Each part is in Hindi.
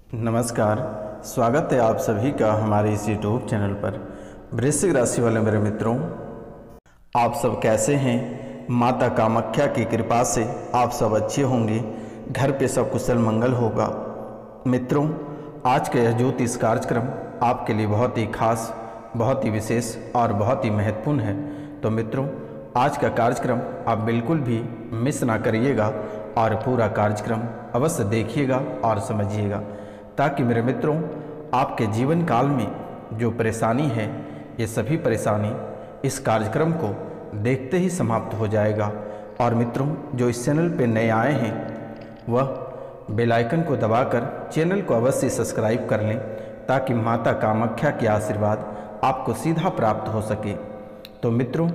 नमस्कार। स्वागत है आप सभी का हमारे इस यूट्यूब चैनल पर। वृश्चिक राशि वाले मेरे मित्रों, आप सब कैसे हैं? माता कामाख्या की कृपा से आप सब अच्छे होंगे, घर पे सब कुशल मंगल होगा। मित्रों, आज का यह ज्योतिष कार्यक्रम आपके लिए बहुत ही खास, बहुत ही विशेष और बहुत ही महत्वपूर्ण है। तो मित्रों, आज का कार्यक्रम आप बिल्कुल भी मिस ना करिएगा और पूरा कार्यक्रम अवश्य देखिएगा और समझिएगा, ताकि मेरे मित्रों आपके जीवन काल में जो परेशानी है, ये सभी परेशानी इस कार्यक्रम को देखते ही समाप्त हो जाएगा। और मित्रों, जो इस चैनल पे नए आए हैं वह बेल आइकन को दबाकर चैनल को अवश्य सब्सक्राइब कर लें, ताकि माता कामाख्या के आशीर्वाद आपको सीधा प्राप्त हो सके। तो मित्रों,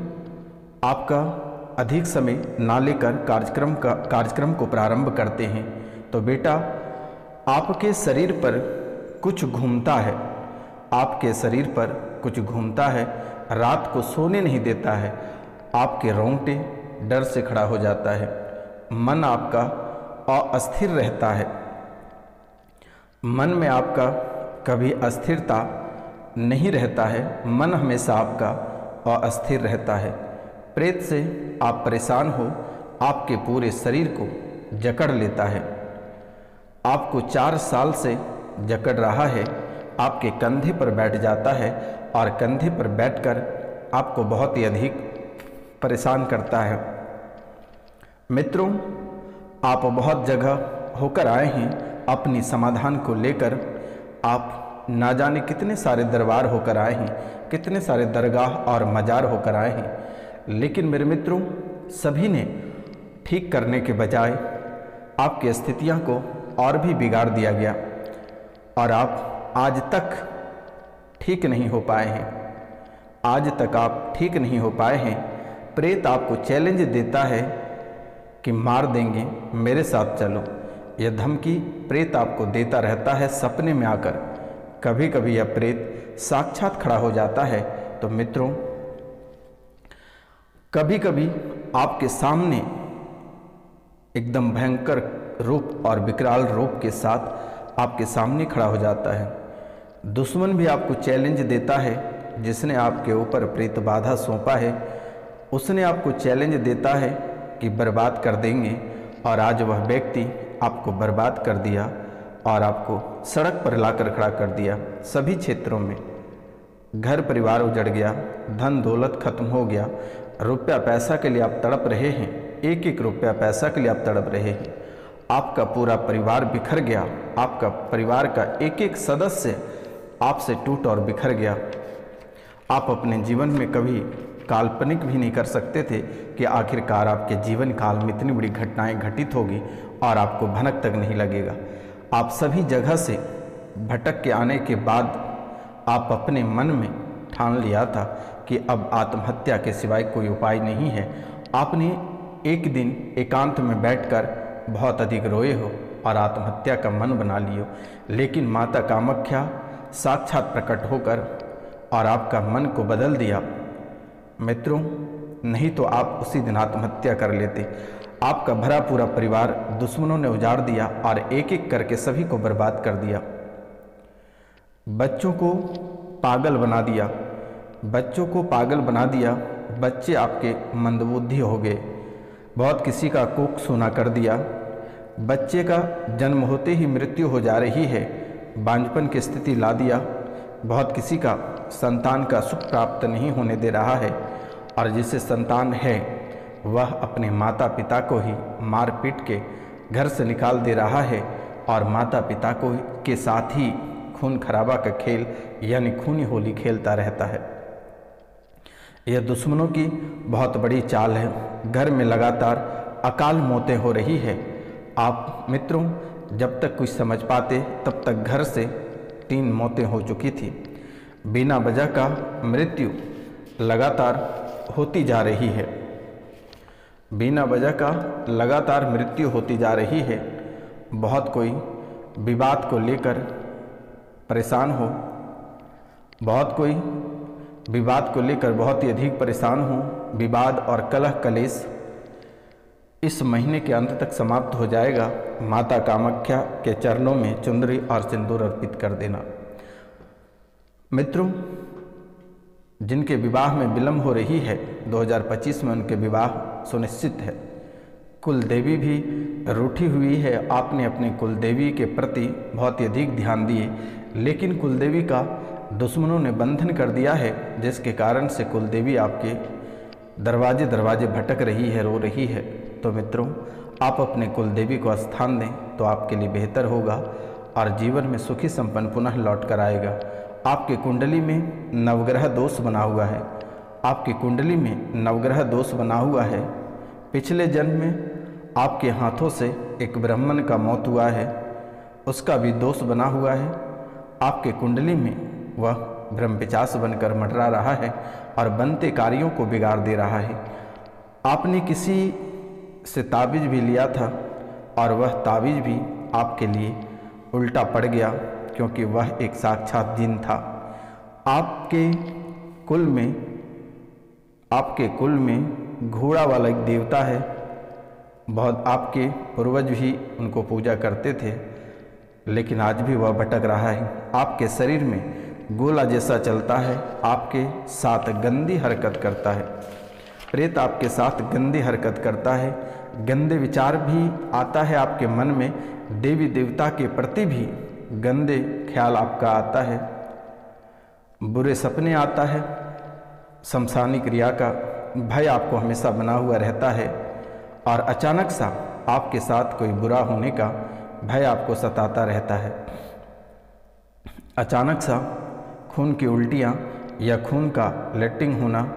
आपका अधिक समय ना लेकर कार्यक्रम को प्रारंभ करते हैं। तो बेटा, आपके शरीर पर कुछ घूमता है, आपके शरीर पर कुछ घूमता है, रात को सोने नहीं देता है, आपके रोंगटे डर से खड़ा हो जाता है, मन आपका अस्थिर रहता है, मन में आपका कभी अस्थिरता नहीं रहता है, मन हमेशा आपका अस्थिर रहता है। प्रेत से आप परेशान हो, आपके पूरे शरीर को जकड़ लेता है, आपको 4 साल से जकड़ रहा है, आपके कंधे पर बैठ जाता है और कंधे पर बैठकर आपको बहुत ही अधिक परेशान करता है। मित्रों, आप बहुत जगह होकर आए हैं अपनी समाधान को लेकर, आप ना जाने कितने सारे दरबार होकर आए हैं, कितने सारे दरगाह और मजार होकर आए हैं, लेकिन मेरे मित्रों सभी ने ठीक करने के बजाय आपकी स्थितियां को और भी बिगाड़ दिया गया और आप आज तक ठीक नहीं हो पाए हैं। आज तक आप ठीक नहीं हो पाए हैं। प्रेत आपको चैलेंज देता है कि मार देंगे, मेरे साथ चलो। यह धमकी प्रेत आपको देता रहता है सपने में आकर। कभी कभी यह प्रेत साक्षात खड़ा हो जाता है। तो मित्रों, कभी कभी आपके सामने एकदम भयंकर रूप और विकराल रूप के साथ आपके सामने खड़ा हो जाता है। दुश्मन भी आपको चैलेंज देता है, जिसने आपके ऊपर प्रेत बाधा सौंपा है, उसने आपको चैलेंज देता है कि बर्बाद कर देंगे। और आज वह व्यक्ति आपको बर्बाद कर दिया और आपको सड़क पर लाकर खड़ा कर दिया। सभी क्षेत्रों में घर परिवार उजड़ गया, धन दौलत खत्म हो गया, रुपया पैसा के लिए आप तड़प रहे हैं, एक एक रुपया पैसा के लिए आप तड़प रहे हैं। आपका पूरा परिवार बिखर गया, आपका परिवार का एक एक सदस्य आपसे टूट और बिखर गया। आप अपने जीवन में कभी काल्पनिक भी नहीं कर सकते थे कि आखिरकार आपके जीवन काल में इतनी बड़ी घटनाएं घटित होगी और आपको भनक तक नहीं लगेगा। आप सभी जगह से भटक के आने के बाद आप अपने मन में ठान लिया था कि अब आत्महत्या के सिवाय कोई उपाय नहीं है। आपने एक दिन एकांत में बैठकर बहुत अधिक रोए हो और आत्महत्या का मन बना लियो, लेकिन माता कामाख्या साक्षात प्रकट होकर और आपका मन को बदल दिया। मित्रों, नहीं तो आप उसी दिन आत्महत्या कर लेते। आपका भरा पूरा परिवार दुश्मनों ने उजाड़ दिया और एक एक करके सभी को बर्बाद कर दिया। बच्चों को पागल बना दिया, बच्चों को पागल बना दिया। बच्चे आपके मंदबुद्धि हो गए, बहुत किसी का कोख सूना कर दिया। बच्चे का जन्म होते ही मृत्यु हो जा रही है, बांझपन की स्थिति ला दिया। बहुत किसी का संतान का सुख प्राप्त नहीं होने दे रहा है, और जिसे संतान है वह अपने माता पिता को ही मार पीट के घर से निकाल दे रहा है और माता पिता को के साथ ही खून खराबा का खेल यानी खूनी होली खेलता रहता है। यह दुश्मनों की बहुत बड़ी चाल है। घर में लगातार अकाल मौतें हो रही है। आप मित्रों जब तक कुछ समझ पाते तब तक घर से 3 मौतें हो चुकी थी। बिना वजह का मृत्यु लगातार होती जा रही है, बिना वजह का लगातार मृत्यु होती जा रही है। बहुत कोई विवाद को लेकर परेशान हो, बहुत कोई विवाद को लेकर बहुत ही अधिक परेशान हो। विवाद और कलह कलेश इस महीने के अंत तक समाप्त हो जाएगा। माता कामाख्या के चरणों में चुंदरी और सिंदूर अर्पित कर देना। मित्रों, जिनके विवाह में विलंब हो रही है 2025 में उनके विवाह सुनिश्चित है। कुल देवी भी रूठी हुई है। आपने अपने कुल देवी के प्रति बहुत ही अधिक ध्यान दिए, लेकिन कुल देवी का दुश्मनों ने बंधन कर दिया है, जिसके कारण से कुल देवी आपके दरवाजे दरवाजे भटक रही है, रो रही है। तो मित्रों, आप अपने कुल देवी को स्थान दें तो आपके लिए बेहतर होगा और जीवन में सुखी संपन्न पुनः लौट कर आएगा। आपके कुंडली में नवग्रह दोष बना हुआ है। आपकी कुंडली में नवग्रह दोष बना हुआ है। पिछले जन्म में आपके हाथों से एक ब्राह्मण का मौत हुआ है, उसका भी दोष बना हुआ है। आपके कुंडली में वह ब्रह्मपिशाच बनकर मंडरा रहा है और बनते कार्यों को बिगाड़ दे रहा है। आपने किसी से ताबीज भी लिया था और वह ताबीज भी आपके लिए उल्टा पड़ गया, क्योंकि वह एक साक्षात जिन था। आपके कुल में घोड़ा वाला एक देवता है। बहुत आपके पूर्वज भी उनको पूजा करते थे, लेकिन आज भी वह भटक रहा है। आपके शरीर में गोला जैसा चलता है, आपके साथ गंदी हरकत करता है। प्रेत आपके साथ गंदी हरकत करता है। गंदे विचार भी आता है आपके मन में। देवी देवता के प्रति भी गंदे ख्याल आपका आता है। बुरे सपने आता है। शमशानी क्रिया का भय आपको हमेशा बना हुआ रहता है और अचानक सा आपके साथ कोई बुरा होने का भय आपको सताता रहता है। अचानक सा खून की उल्टियाँ या खून का लेटिंग होना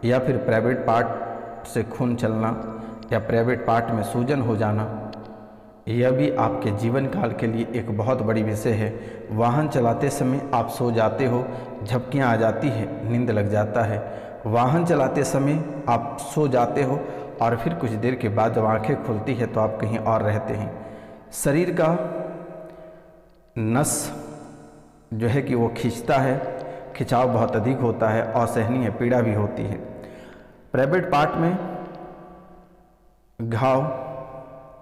या फिर प्राइवेट पार्ट से खून चलना या प्राइवेट पार्ट में सूजन हो जाना, यह भी आपके जीवन काल के लिए एक बहुत बड़ी विषय है। वाहन चलाते समय आप सो जाते हो, झपकियाँ आ जाती है, नींद लग जाता है। वाहन चलाते समय आप सो जाते हो और फिर कुछ देर के बाद जब आँखें खुलती है तो आप कहीं और रहते हैं। शरीर का नस जो है कि वो खींचता है, खिंचाव बहुत अधिक होता है, असहनीय पीड़ा भी होती है। प्राइवेट पार्ट में घाव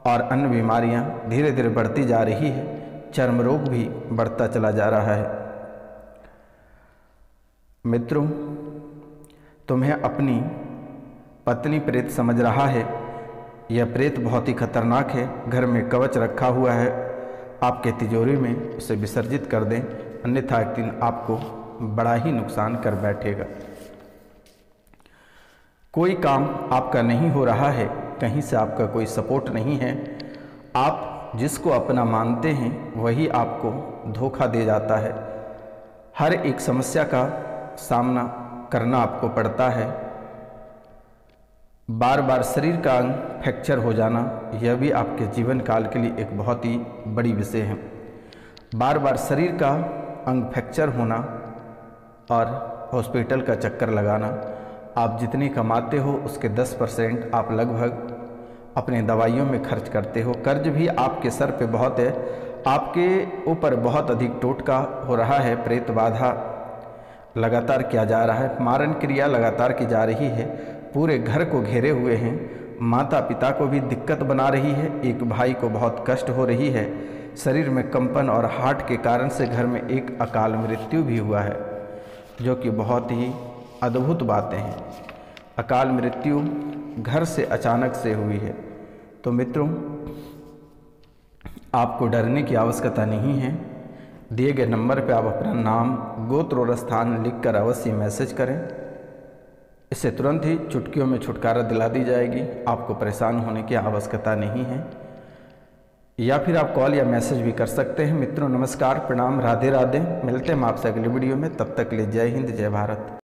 और अन्य बीमारियां धीरे धीरे बढ़ती जा रही है। चर्म रोग भी बढ़ता चला जा रहा है। मित्रों, तुम्हें अपनी पत्नी प्रेत समझ रहा है। यह प्रेत बहुत ही खतरनाक है। घर में कवच रखा हुआ है आपके तिजोरी में, उसे विसर्जित कर दें, अन्यथा एक दिन आपको बड़ा ही नुकसान कर बैठेगा। कोई काम आपका नहीं हो रहा है, कहीं से आपका कोई सपोर्ट नहीं है। आप जिसको अपना मानते हैं वही आपको धोखा दे जाता है। हर एक समस्या का सामना करना आपको पड़ता है। बार बार शरीर का अंग फ्रैक्चर हो जाना, यह भी आपके जीवन काल के लिए एक बहुत ही बड़ी विषय है। बार बार शरीर का अंग फ्रैक्चर होना और हॉस्पिटल का चक्कर लगाना। आप जितनी कमाते हो उसके 10% आप लगभग अपने दवाइयों में खर्च करते हो। कर्ज भी आपके सर पे बहुत है। आपके ऊपर बहुत अधिक टोटका हो रहा है। प्रेत बाधा लगातार किया जा रहा है। मारण क्रिया लगातार की जा रही है। पूरे घर को घेरे हुए हैं। माता पिता को भी दिक्कत बना रही है। एक भाई को बहुत कष्ट हो रही है। शरीर में कंपन और हार्ट के कारण से घर में एक अकाल मृत्यु भी हुआ है, जो कि बहुत ही अद्भुत बातें हैं। अकाल मृत्यु घर से अचानक से हुई है। तो मित्रों, आपको डरने की आवश्यकता नहीं है। दिए गए नंबर पर आप अपना नाम, गोत्र और स्थान लिखकर अवश्य मैसेज करें। इससे तुरंत ही चुटकियों में छुटकारा दिला दी जाएगी। आपको परेशान होने की आवश्यकता नहीं है। या फिर आप कॉल या मैसेज भी कर सकते हैं। मित्रों, नमस्कार, प्रणाम, राधे राधे। मिलते हैं आपसे अगली वीडियो में। तब तक के लिए जय हिंद, जय भारत।